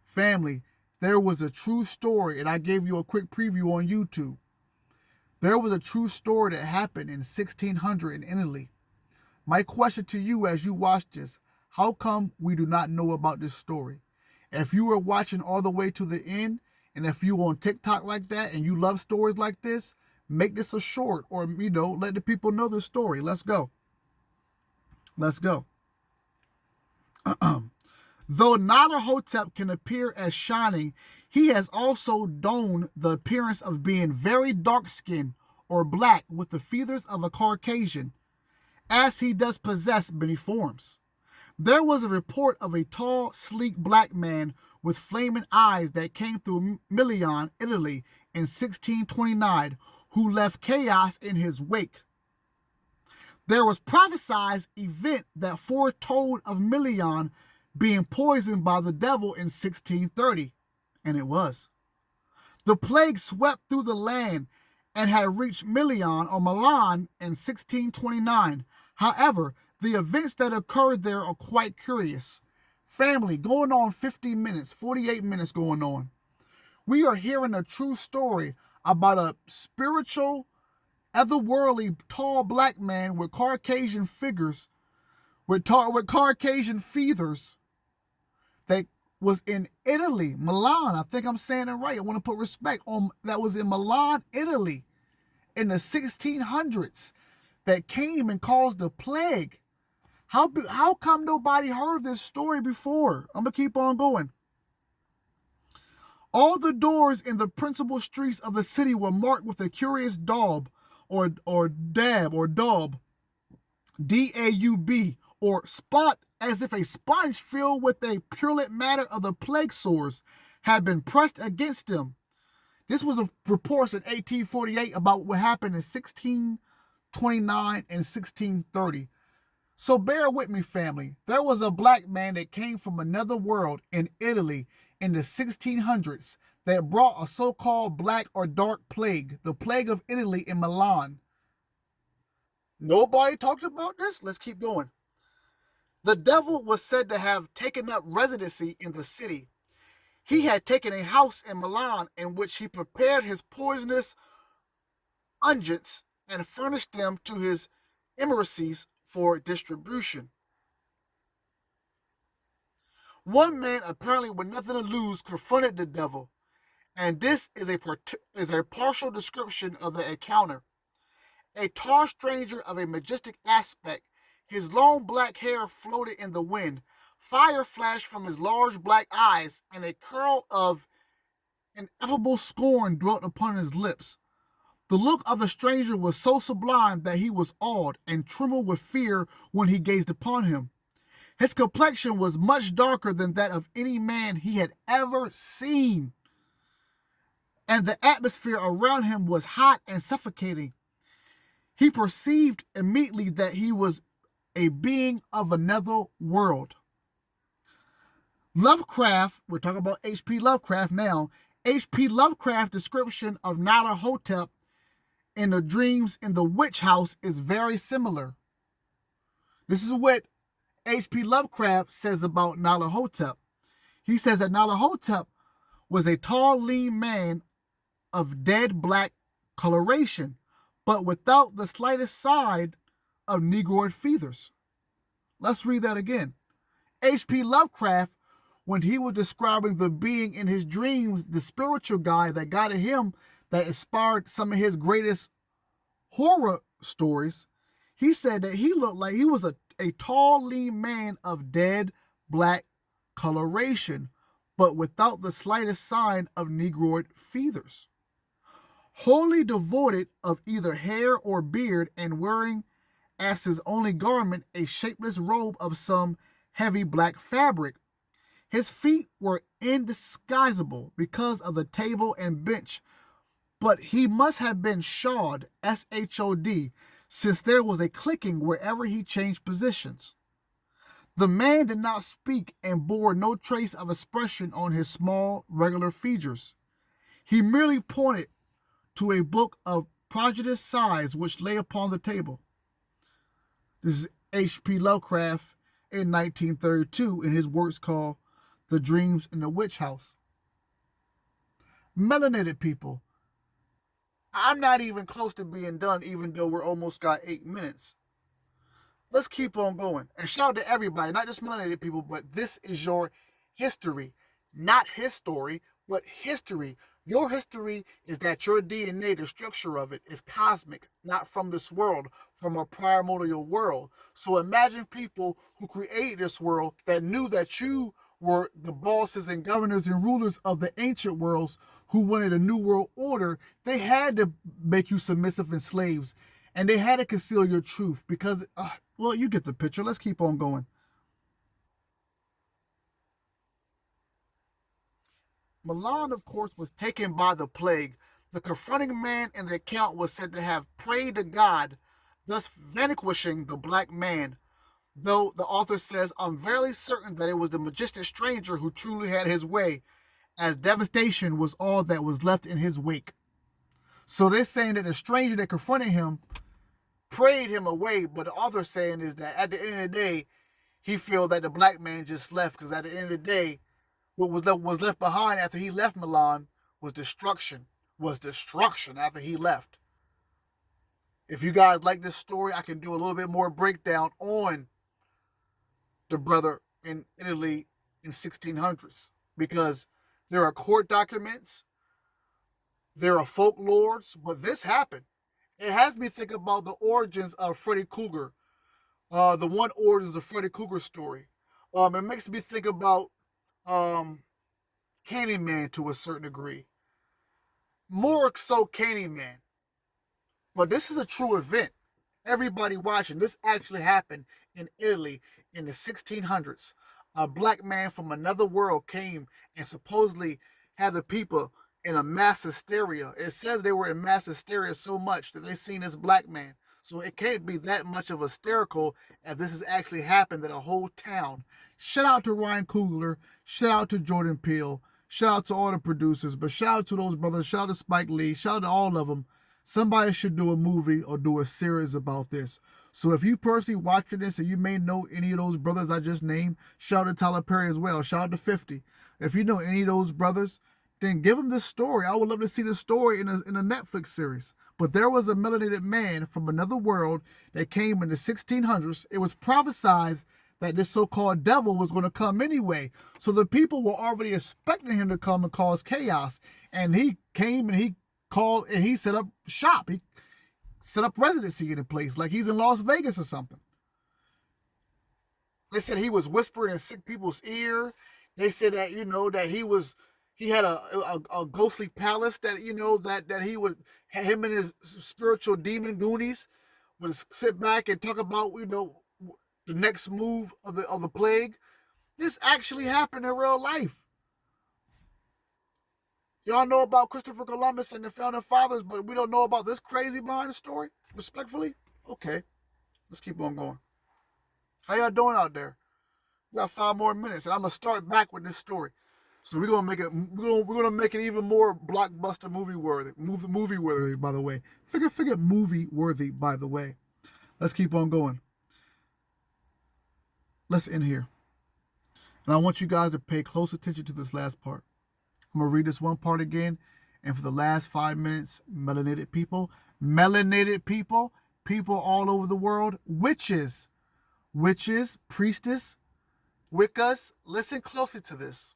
Family, there was a true story, and I gave you a quick preview on YouTube. There was a true story that happened in 1600 in Italy. My question to you as you watch this, how come we do not know about this story? If you were watching all the way to the end, and if you on TikTok like that and you love stories like this, make this a short, or, let the people know the story. Let's go. Though Nala Hotep can appear as shining, he has also donned the appearance of being very dark-skinned or black with the feathers of a Caucasian, as he does possess many forms. There was a report of a tall, sleek black man with flaming eyes that came through Milan, Italy in 1629, who left chaos in his wake. There was prophesied event that foretold of Milan being poisoned by the devil in 1630, and it was. The plague swept through the land and had reached Milan in 1629. However, the events that occurred there are quite curious. Family, going on 50 minutes, 48 minutes going on. We are hearing a true story about a spiritual, otherworldly, tall black man with Caucasian figures, with Caucasian feathers, that was in Italy, Milan. I think I'm saying it right. I want to put respect on that. Was in Milan, Italy, in the 1600s, that came and caused the plague. How come nobody heard this story before? I'm gonna keep on going. All the doors in the principal streets of the city were marked with a curious daub, or daub, D-A-U-B, or spot, as if a sponge filled with a purulent matter of the plague sores had been pressed against them. This was a report in 1848 about what happened in 1629 and 1630. So bear with me, family. There was a black man that came from another world in Italy in the 1600s that brought a so-called black or dark plague, the plague of Italy in Milan. Nobody talked about this? Let's keep going. The devil was said to have taken up residency in the city. He had taken a house in Milan in which he prepared his poisonous unguents and furnished them to his emissaries for distribution. One man, apparently with nothing to lose, confronted the devil, and this is a partial description of the encounter. A tall stranger of a majestic aspect, his long black hair floated in the wind, fire flashed from his large black eyes, and a curl of ineffable scorn dwelt upon his lips. The look of the stranger was so sublime that he was awed and trembled with fear when he gazed upon him. His complexion was much darker than that of any man he had ever seen, and the atmosphere around him was hot and suffocating. He perceived immediately that he was a being of another world. Lovecraft, we're talking about H.P. Lovecraft now. H.P. Lovecraft's description of Nyarlathotep in the dreams in the witch house is very similar. This is what H.P. Lovecraft says about Nyarlathotep. He says that Nyarlathotep was a tall, lean man of dead black coloration, but without the slightest sign of Negroid feathers. Let's read that again. H.P. Lovecraft, when he was describing the being in his dreams, the spiritual guy that guided him, that inspired some of his greatest horror stories, he said that he looked like he was a tall, lean man of dead black coloration, but without the slightest sign of Negroid feathers. Wholly devoid of either hair or beard, and wearing as his only garment a shapeless robe of some heavy black fabric. His feet were indisguisable because of the table and bench, but he must have been shod, S-H-O-D, since there was a clicking wherever he changed positions. The man did not speak and bore no trace of expression on his small, regular features. He merely pointed to a book of prodigious size which lay upon the table. This is H.P. Lovecraft in 1932 in his works called The Dreams in the Witch House. Melanated people. I'm not even close to being done, even though we're almost got 8 minutes. Let's keep on going. And shout out to everybody, not just melanated people, but this is your history. Not his story, but history. Your history is that your DNA, the structure of it, is cosmic, not from this world, from a primordial world. So imagine people who created this world that knew that you were the bosses and governors and rulers of the ancient worlds who wanted a new world order. They had to make you submissive and slaves, and they had to conceal your truth because, well, you get the picture. Let's keep on going. Milan, of course, was taken by the plague. The confronting man in the account was said to have prayed to God, thus vanquishing the black man. Though the author says, I'm very certain that it was the majestic stranger who truly had his way, as devastation was all that was left in his wake. So they're saying that the stranger that confronted him prayed him away, but the author saying is that at the end of the day, he feels that the black man just left, because at the end of the day, what was left behind after he left Milan was destruction. After he left. If you guys like this story, I can do a little bit more breakdown on the brother in Italy in 1600s, because there are court documents, there are folklores, but this happened. It has me think about the origins of Freddy Krueger, the one origins of Freddy Krueger story. It makes me think about Candyman to a certain degree. More so Candyman. But this is a true event. Everybody watching, this actually happened in Italy in the 1600s. A black man from another world came and supposedly had the people in a mass hysteria. It says they were in mass hysteria so much that they seen this black man. So it can't be that much of hysterical as this has actually happened in a whole town. Shout out to Ryan Coogler. Shout out to Jordan Peele. Shout out to all the producers. But shout out to those brothers. Shout out to Spike Lee. Shout out to all of them. Somebody should do a movie or do a series about this. So if you personally watching this and you may know any of those brothers I just named, shout out to Tyler Perry as well. Shout out to 50. If you know any of those brothers, then give them this story. I would love to see this story in a Netflix series. But there was a melanated man from another world that came in the 1600s. It was prophesied that this so-called devil was going to come anyway. So the people were already expecting him to come and cause chaos. And he came and he called and he set up shop. He set up residency in the place like he's in Las Vegas or something. They said he was whispering in sick people's ear. They said that, that he had a ghostly palace that, that he would, him and his spiritual demon goonies would sit back and talk about, the next move of the plague. This actually happened in real life. Y'all know about Christopher Columbus and the founding fathers, but we don't know about this crazy behind the story? Respectfully? Okay, let's keep on going. How y'all doing out there? We got 5 more minutes, and I'm gonna start back with this story. So we're gonna make it. We're gonna make it even more blockbuster movie worthy. Movie worthy, by the way. Figure movie worthy, by the way. Let's keep on going. Let's end here, and I want you guys to pay close attention to this last part. I'm gonna read this one part again, and for the last 5 minutes, melanated people, people all over the world, witches, priestess, Wiccas, listen closely to this.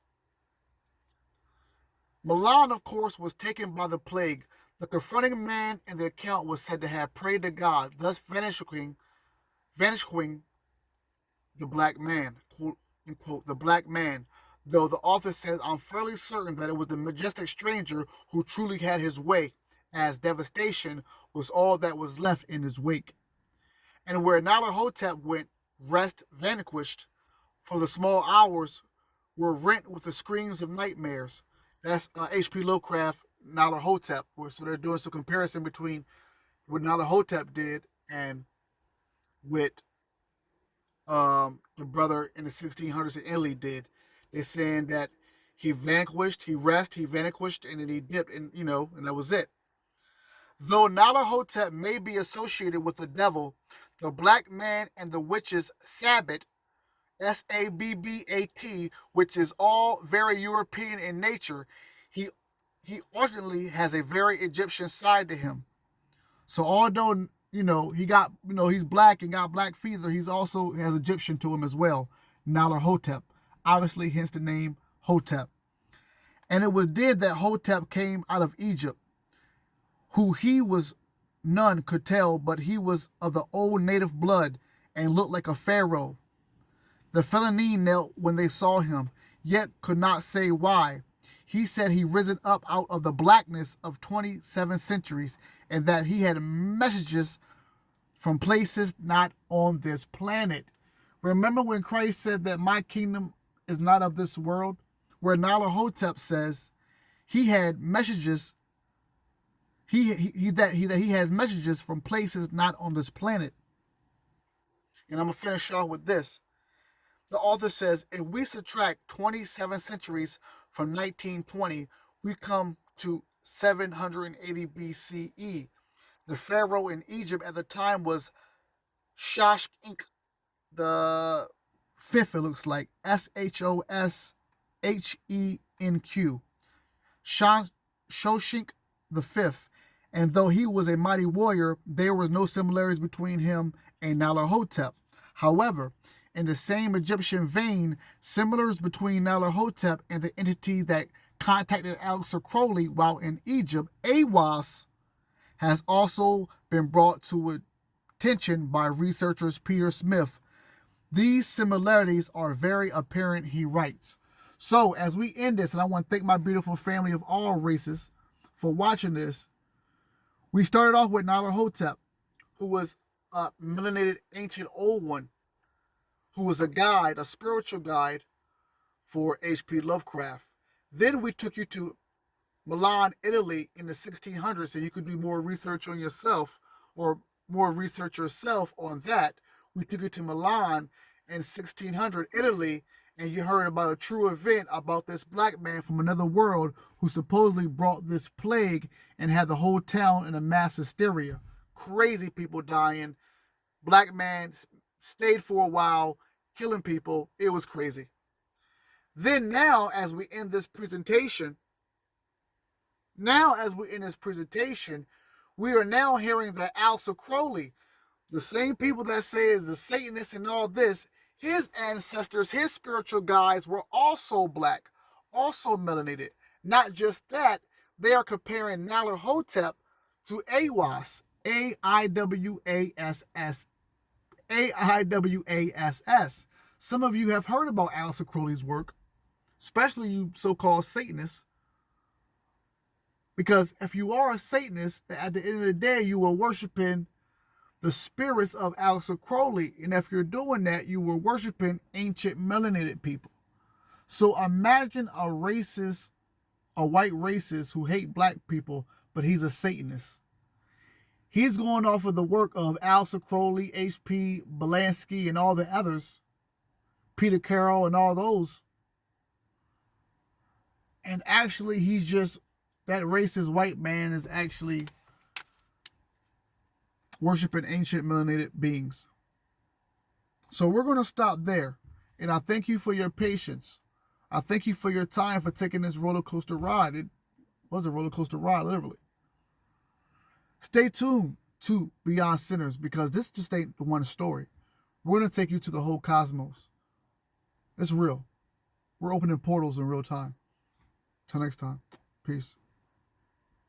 Milan, of course, was taken by the plague. The confronting man in the account was said to have prayed to God, thus vanquishing the black man, quote unquote, the black man, though the author says, I'm fairly certain that it was the majestic stranger who truly had his way, as devastation was all that was left in his wake. And where Nyarlathotep went, rest vanquished, for the small hours were rent with the screams of nightmares. That's H.P. Lovecraft, Nyarlathotep. So they're doing some comparison between what Nyarlathotep did and what the brother in the 1600s in Italy did. They're saying that he vanquished, he vanquished, and then he dipped, and and that was it. Though Nyarlathotep may be associated with the devil, the black man and the witches Sabbat, Sabbat, which is all very European in nature, he ultimately has a very Egyptian side to him. So although he got he's black and got black feather, he's also has Egyptian to him as well. Nyarlathotep, obviously, hence the name Hotep. And it was did that Hotep came out of Egypt, who he was none could tell, but he was of the old native blood and looked like a pharaoh. The felony knelt when they saw him, yet could not say why. He said he risen up out of the blackness of 27 centuries, and that he had messages from places not on this planet. Remember when Christ said that my kingdom is not of this world? Where Nyarlathotep says he had messages, that he has messages from places not on this planet. And I'm gonna finish off with this. The author says, if we subtract 27 centuries from 1920, we come to 780 BCE. The pharaoh in Egypt at the time was Shoshenq the fifth, it looks like, Shoshenq, Shoshenq the fifth. And though he was a mighty warrior, there was no similarities between him and Nyarlathotep. However, in the same Egyptian vein, similars between Nyarlathotep and the entity that contacted Aleister Crowley while in Egypt, Aiwass, has also been brought to attention by researchers Peter Smith. These similarities are very apparent, he writes. So, as we end this, and I want to thank my beautiful family of all races for watching this, we started off with Nyarlathotep, who was a melanated ancient old one, who was a guide, a spiritual guide for H.P. Lovecraft. Then we took you to Milan, Italy in the 1600s, so you could do more research on yourself, or more research yourself on that. We took you to Milan in 1600 Italy, and you heard about a true event about this black man from another world who supposedly brought this plague and had the whole town in a mass hysteria. Crazy people dying. Black man stayed for a while, killing people. It was crazy. Then now, as we end this presentation, we are now hearing that Aleister Crowley, the same people that say is the Satanist and all this, his ancestors, his spiritual guides were also black, also melanated. Not just that, they are comparing Nyarlathotep to Aiwass, Aiwass, Aiwass. Some of you have heard about Aleister Crowley's work, especially you so-called Satanists. Because if you are a Satanist, at the end of the day, you are worshiping the spirits of Aleister Crowley. And if you're doing that, you were worshiping ancient melanated people. So imagine a racist, a white racist who hate black people, but he's a Satanist. He's going off of the work of Aleister Crowley, H.P. Blavatsky, and all the others, Peter Carroll and all those. And actually, he's just, that racist white man is actually worshiping ancient melanated beings. So we're going to stop there. And I thank you for your patience. I thank you for your time for taking this roller coaster ride. It was a roller coaster ride, literally. Stay tuned to Beyond Sinners, because this just ain't the one story. We're going to take you to the whole cosmos. It's real. We're opening portals in real time. Till next time. Peace.